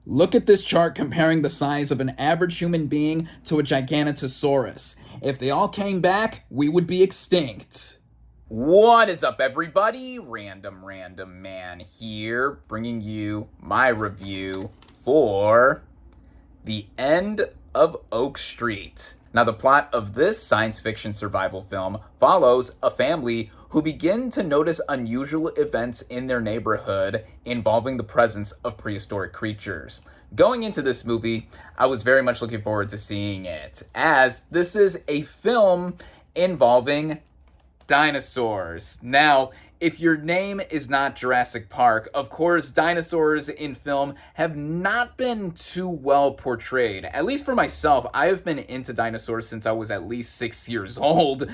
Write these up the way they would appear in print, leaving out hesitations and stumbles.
Look at this chart comparing the size of an average human being to a Giganotosaurus. If they all came back, we would be extinct. What is up, everybody? Random Random Man here, bringing you my review for The End of Oak Street. Now, the plot of this science fiction survival film follows a family who begin to notice unusual events in their neighborhood involving the presence of prehistoric creatures. Going into this movie, I was very much looking forward to seeing it, as this is a film involving dinosaurs. Now, if your name is not Jurassic Park, of course, dinosaurs in film have not been too well portrayed. At least for myself, I have been into dinosaurs since I was at least 6 years old,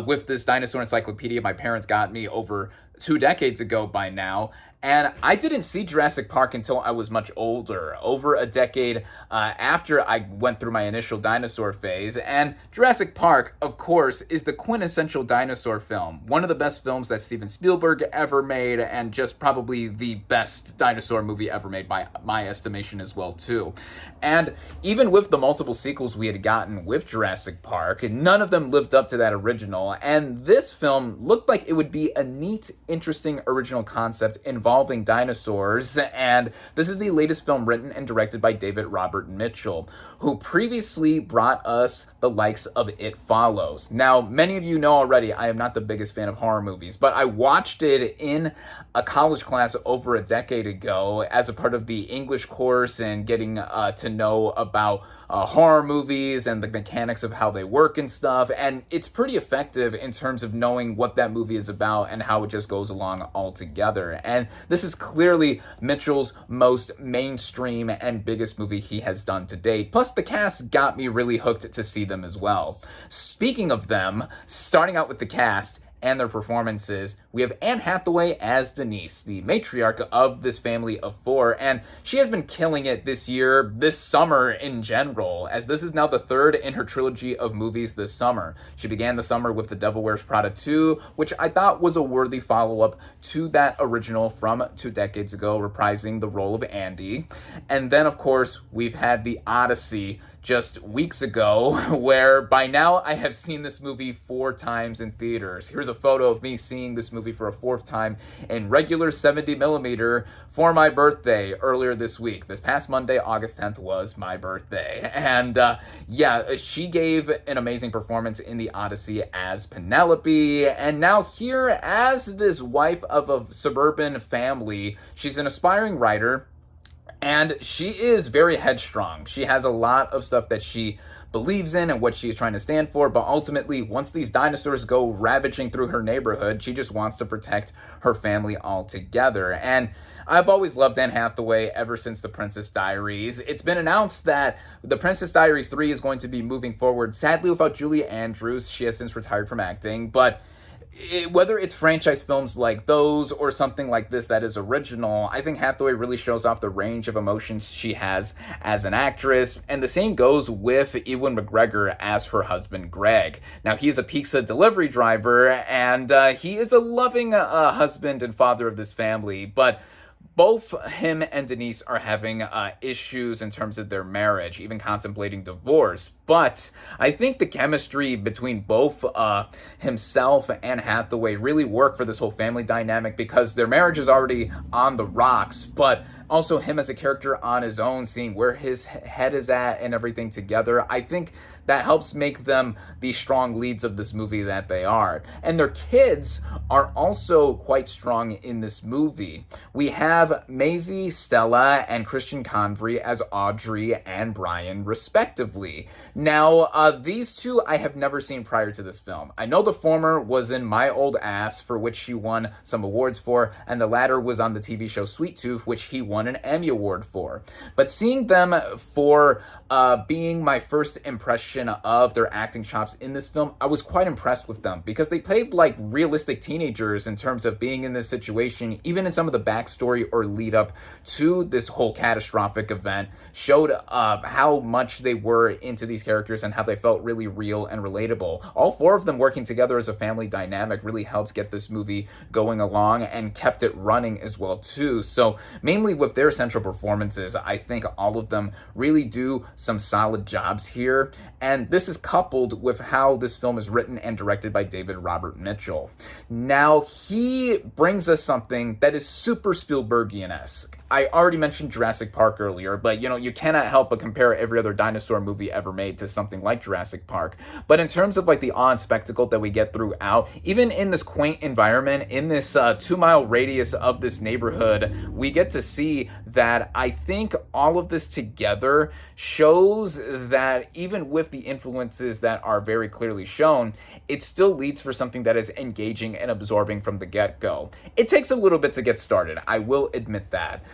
with this dinosaur encyclopedia my parents got me over 2 decades ago by now. And I didn't see Jurassic Park until I was much older, over a decade after I went through my initial dinosaur phase. And Jurassic Park, of course, is the quintessential dinosaur film. One of the best films that Steven Spielberg ever made, and just probably the best dinosaur movie ever made by my estimation as well, too. And even with the multiple sequels we had gotten with Jurassic Park, none of them lived up to that original. And this film looked like it would be a neat, interesting original concept involving dinosaurs, and this is the latest film written and directed by David Robert Mitchell, who previously brought us the likes of It Follows. Now, many of you know already I am not the biggest fan of horror movies, but I watched it in a college class over a decade ago as a part of the English course and getting to know about horror movies and the mechanics of how they work and stuff, and it's pretty effective in terms of knowing what that movie is about and how it just goes along all together. And this is clearly Mitchell's most mainstream and biggest movie he has done to date. Plus, the cast got me really hooked to see them as well. Speaking of them, starting out with the cast and their performances, we have Anne Hathaway as Denise, the matriarch of this family of 4, and she has been killing it this year, this summer in general, as this is now the third in her trilogy of movies this summer. She began the summer with The Devil Wears Prada 2, which I thought was a worthy follow-up to that original from 2 decades ago, reprising the role of Andy. And then, of course, we've had The Odyssey just weeks ago, where by now I have seen this movie 4 times in theaters. Here's a photo of me seeing this movie for a 4th time in regular 70mm for my birthday earlier this week. This past Monday, August 10th, was my birthday. And yeah, she gave an amazing performance in The Odyssey as Penelope, and now here as this wife of a suburban family. She's an aspiring writer, and she is very headstrong. She has a lot of stuff that she believes in and what she is trying to stand for, but ultimately, once these dinosaurs go ravaging through her neighborhood, she just wants to protect her family altogether. And I've always loved Anne Hathaway ever since The Princess Diaries. It's been announced that The Princess Diaries 3 is going to be moving forward, sadly without Julie Andrews. She has since retired from acting, but whether it's franchise films like those or something like this that is original, I think Hathaway really shows off the range of emotions she has as an actress, and the same goes with Ewan McGregor as her husband Greg. Now, he is a pizza delivery driver, and he is a loving husband and father of this family, but both him and Denise are having issues in terms of their marriage, even contemplating divorce. But I think the chemistry between both himself and Hathaway really work for this whole family dynamic, because their marriage is already on the rocks, but also him as a character on his own, seeing where his head is at and everything together. I think that helps make them the strong leads of this movie that they are. And their kids are also quite strong in this movie. We have Maisie, Stella, and Christian Convery as Audrey and Brian, respectively. Now, these two I have never seen prior to this film. I know the former was in My Old Ass, for which she won some awards for, and the latter was on the TV show Sweet Tooth, which he won an Emmy Award for. But seeing them for being my first impression of their acting chops in this film, I was quite impressed with them, because they played like realistic teenagers in terms of being in this situation, even in some of the backstory or or lead up to this whole catastrophic event, showed how much they were into these characters and how they felt really real and relatable. All four of them working together as a family dynamic really helps get this movie going along and kept it running as well too. So mainly with their central performances, I think all of them really do some solid jobs here. And this is coupled with how this film is written and directed by David Robert Mitchell. Now, he brings us something that is super Spielbergian-esque. I already mentioned Jurassic Park earlier, but you cannot help but compare every other dinosaur movie ever made to something like Jurassic Park. But in terms of like the awe and spectacle that we get throughout, even in this quaint environment, in this 2-mile radius of this neighborhood, we get to see that I think all of this together shows that even with the influences that are very clearly shown, it still leads for something that is engaging and absorbing from the get-go. It takes a little bit to get started, I will admit that.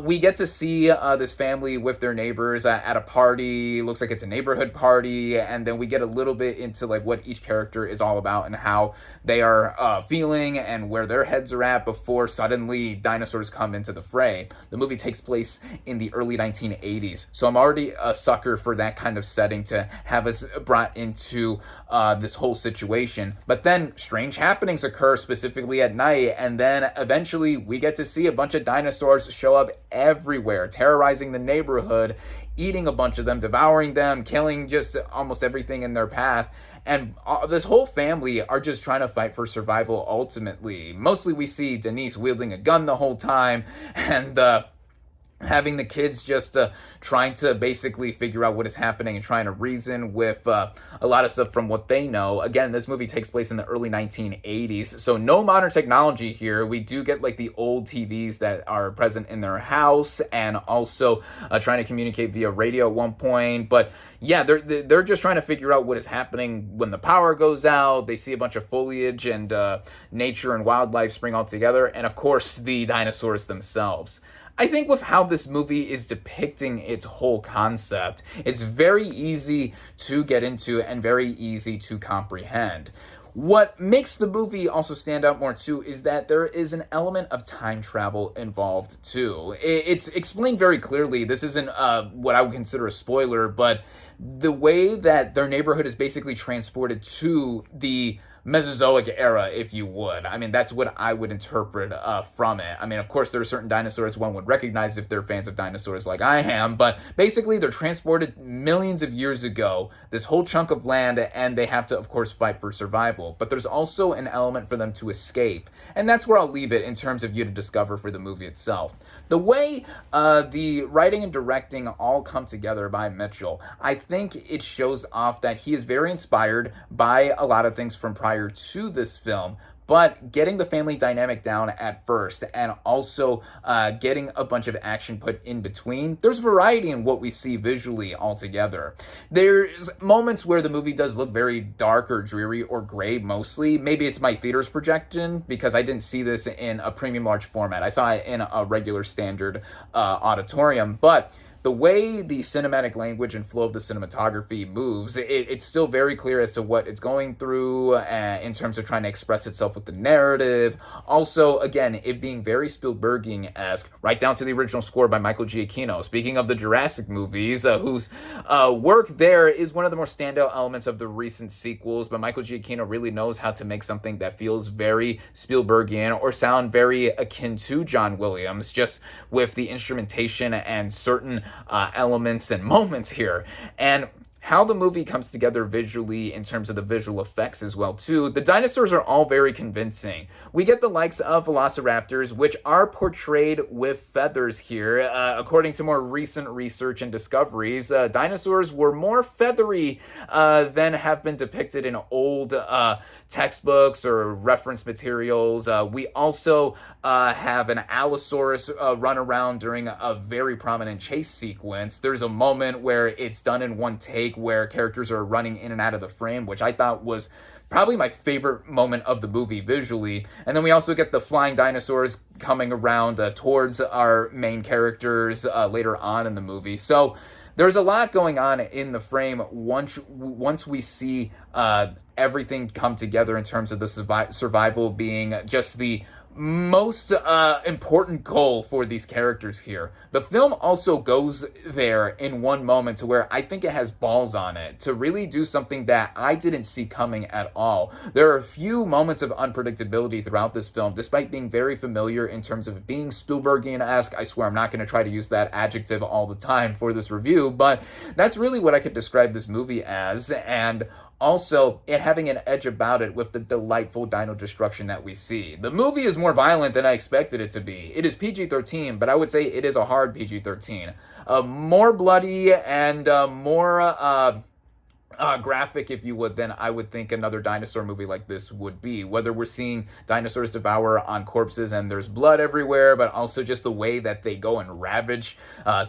We get to see this family with their neighbors at a party. Looks like it's a neighborhood party, and then we get a little bit into like what each character is all about and how they are feeling and where their heads are at before suddenly dinosaurs come into the fray. The movie takes place in the early 1980s, so I'm already a sucker for that kind of setting to have us brought into this whole situation. But then strange happenings occur, specifically at night, and then eventually we get to see a bunch of dinosaurs show up everywhere, terrorizing the neighborhood, eating a bunch of them, devouring them, killing just almost everything in their path. And this whole family are just trying to fight for survival ultimately. Mostly we see Denise wielding a gun the whole time, and having the kids just trying to basically figure out what is happening and trying to reason with a lot of stuff from what they know. Again, this movie takes place in the early 1980s, so no modern technology here. We do get like the old TVs that are present in their house, and also trying to communicate via radio at one point. But yeah, they're just trying to figure out what is happening when the power goes out. They see a bunch of foliage and nature and wildlife spring all together, and of course the dinosaurs themselves. I think with how this movie is depicting its whole concept, it's very easy to get into and very easy to comprehend. What makes the movie also stand out more too is that there is an element of time travel involved too. It's explained very clearly. This isn't what I would consider a spoiler, but the way that their neighborhood is basically transported to the Mesozoic era, if you would. I mean, that's what I would interpret from it. I mean, of course, there are certain dinosaurs one would recognize if they're fans of dinosaurs like I am, but basically they're transported millions of years ago, this whole chunk of land, and they have to, of course, fight for survival. But there's also an element for them to escape, and that's where I'll leave it in terms of you to discover for the movie itself. The way the writing and directing all come together by Mitchell, I think it shows off that he is very inspired by a lot of things from prior to this film, but getting the family dynamic down at first and also getting a bunch of action put in between. There's variety in what we see visually altogether. There's moments where the movie does look very dark or dreary or gray mostly. Maybe it's my theater's projection because I didn't see this in a premium large format. I saw it in a regular standard auditorium, but the way the cinematic language and flow of the cinematography moves, it's still very clear as to what it's going through in terms of trying to express itself with the narrative. Also, again, it being very Spielbergian-esque, right down to the original score by Michael Giacchino. Speaking of the Jurassic movies, whose work there is one of the more standout elements of the recent sequels, but Michael Giacchino really knows how to make something that feels very Spielbergian or sound very akin to John Williams, just with the instrumentation and certain elements and moments here. And how the movie comes together visually in terms of the visual effects as well too. The dinosaurs are all very convincing. We get the likes of velociraptors, which are portrayed with feathers here. According to more recent research and discoveries, dinosaurs were more feathery than have been depicted in old textbooks or reference materials. We also have an Allosaurus run around during a very prominent chase sequence. There's a moment where it's done in one take where characters are running in and out of the frame, which I thought was probably my favorite moment of the movie visually. And then we also get the flying dinosaurs coming around towards our main characters later on in the movie. So there's a lot going on in the frame once we see everything come together in terms of the survival being just the most important goal for these characters here. The film also goes there in one moment to where I think it has balls on it to really do something that I didn't see coming at all. There are a few moments of unpredictability throughout this film, despite being very familiar in terms of being Spielbergian-esque. I swear I'm not going to try to use that adjective all the time for this review, but that's really what I could describe this movie as, and also it having an edge about it with the delightful dino destruction that we see. The movie is more violent than I expected it to be. It is PG-13, but I would say it is a hard PG-13. More bloody and more graphic, if you would, than I would think another dinosaur movie like this would be. Whether we're seeing dinosaurs devour on corpses and there's blood everywhere, but also just the way that they go and ravage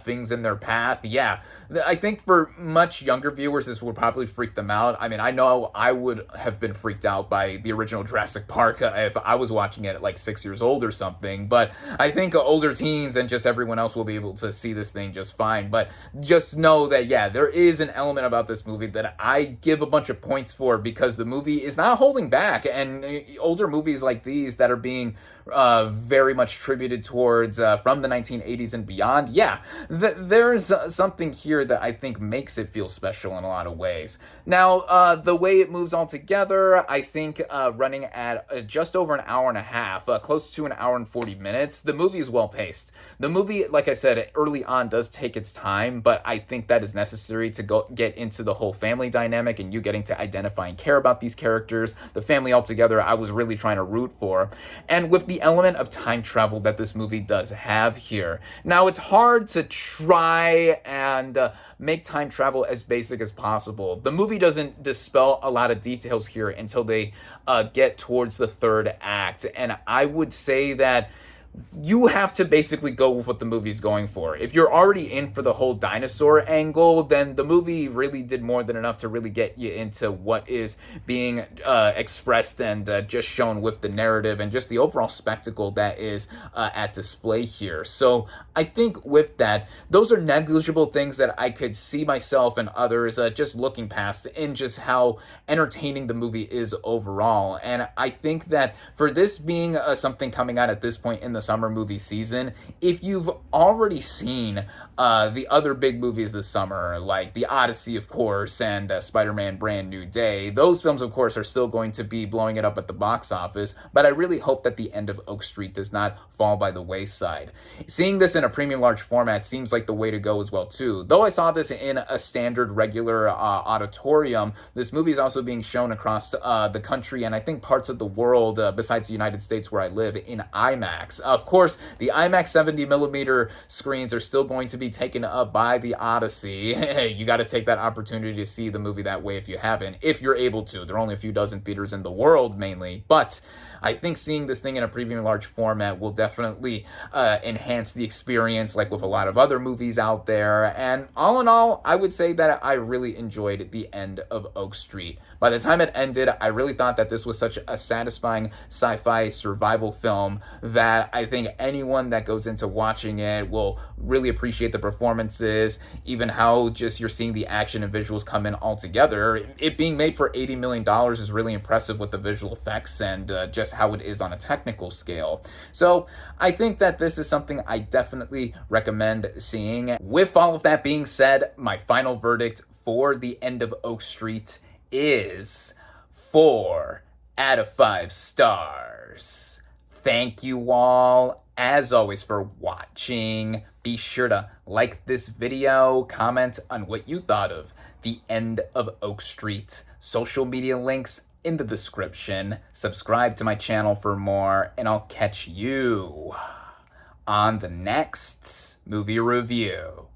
things in their path. Yeah, I think for much younger viewers, this would probably freak them out. I mean, I know I would have been freaked out by the original Jurassic Park if I was watching it at like 6 years old or something, but I think older teens and just everyone else will be able to see this thing just fine. But just know that, yeah, there is an element about this movie that I give a bunch of points for, because the movie is not holding back, and older movies like these that are being very much tributed towards from the 1980s and beyond, yeah, there's something here that I think makes it feel special in a lot of ways. Now, the way it moves all together, I think running at just over an hour and a half, close to an hour and 40 minutes, the movie is well paced. The movie, like I said, early on does take its time, but I think that is necessary to get into the whole family dynamic and you getting to identify and care about these characters. The family altogether, I was really trying to root for. And with the element of time travel that this movie does have here. Now, it's hard to try and make time travel as basic as possible. The movie doesn't dispel a lot of details here until they get towards the third act. And I would say that you have to basically go with what the movie's going for. If you're already in for the whole dinosaur angle, then the movie really did more than enough to really get you into what is being expressed and just shown with the narrative and just the overall spectacle that is at display here. So I think with that, those are negligible things that I could see myself and others just looking past in just how entertaining the movie is overall. And I think that for this being something coming out at this point in the summer movie season, if you've already seen the other big movies this summer, like The Odyssey, of course, and Spider-Man Brand New Day, those films, of course, are still going to be blowing it up at the box office, but I really hope that The End of Oak Street does not fall by the wayside. Seeing this in a premium large format seems like the way to go as well, too. Though I saw this in a standard regular auditorium, this movie is also being shown across the country and I think parts of the world, besides the United States where I live, in IMAX. Of course, the IMAX 70mm screens are still going to be taken up by the Odyssey. You got to take that opportunity to see the movie that way if you haven't, if you're able to. There are only a few dozen theaters in the world, mainly, but I think seeing this thing in a premium large format will definitely enhance the experience, like with a lot of other movies out there. And all in all, I would say that I really enjoyed The End of Oak Street. By the time it ended, I really thought that this was such a satisfying sci-fi survival film that I think anyone that goes into watching it will really appreciate the performances, even how just you're seeing the action and visuals come in all together. It being made for $80 million is really impressive with the visual effects and just how it is on a technical scale. So I think that this is something I definitely recommend seeing. With all of that being said, my final verdict for The End of Oak Street is 4 out of 5 stars. Thank you all, as always, for watching. Be sure to like this video, comment on what you thought of The End of Oak Street. Social media links in the description. Subscribe to my channel for more, and I'll catch you on the next movie review.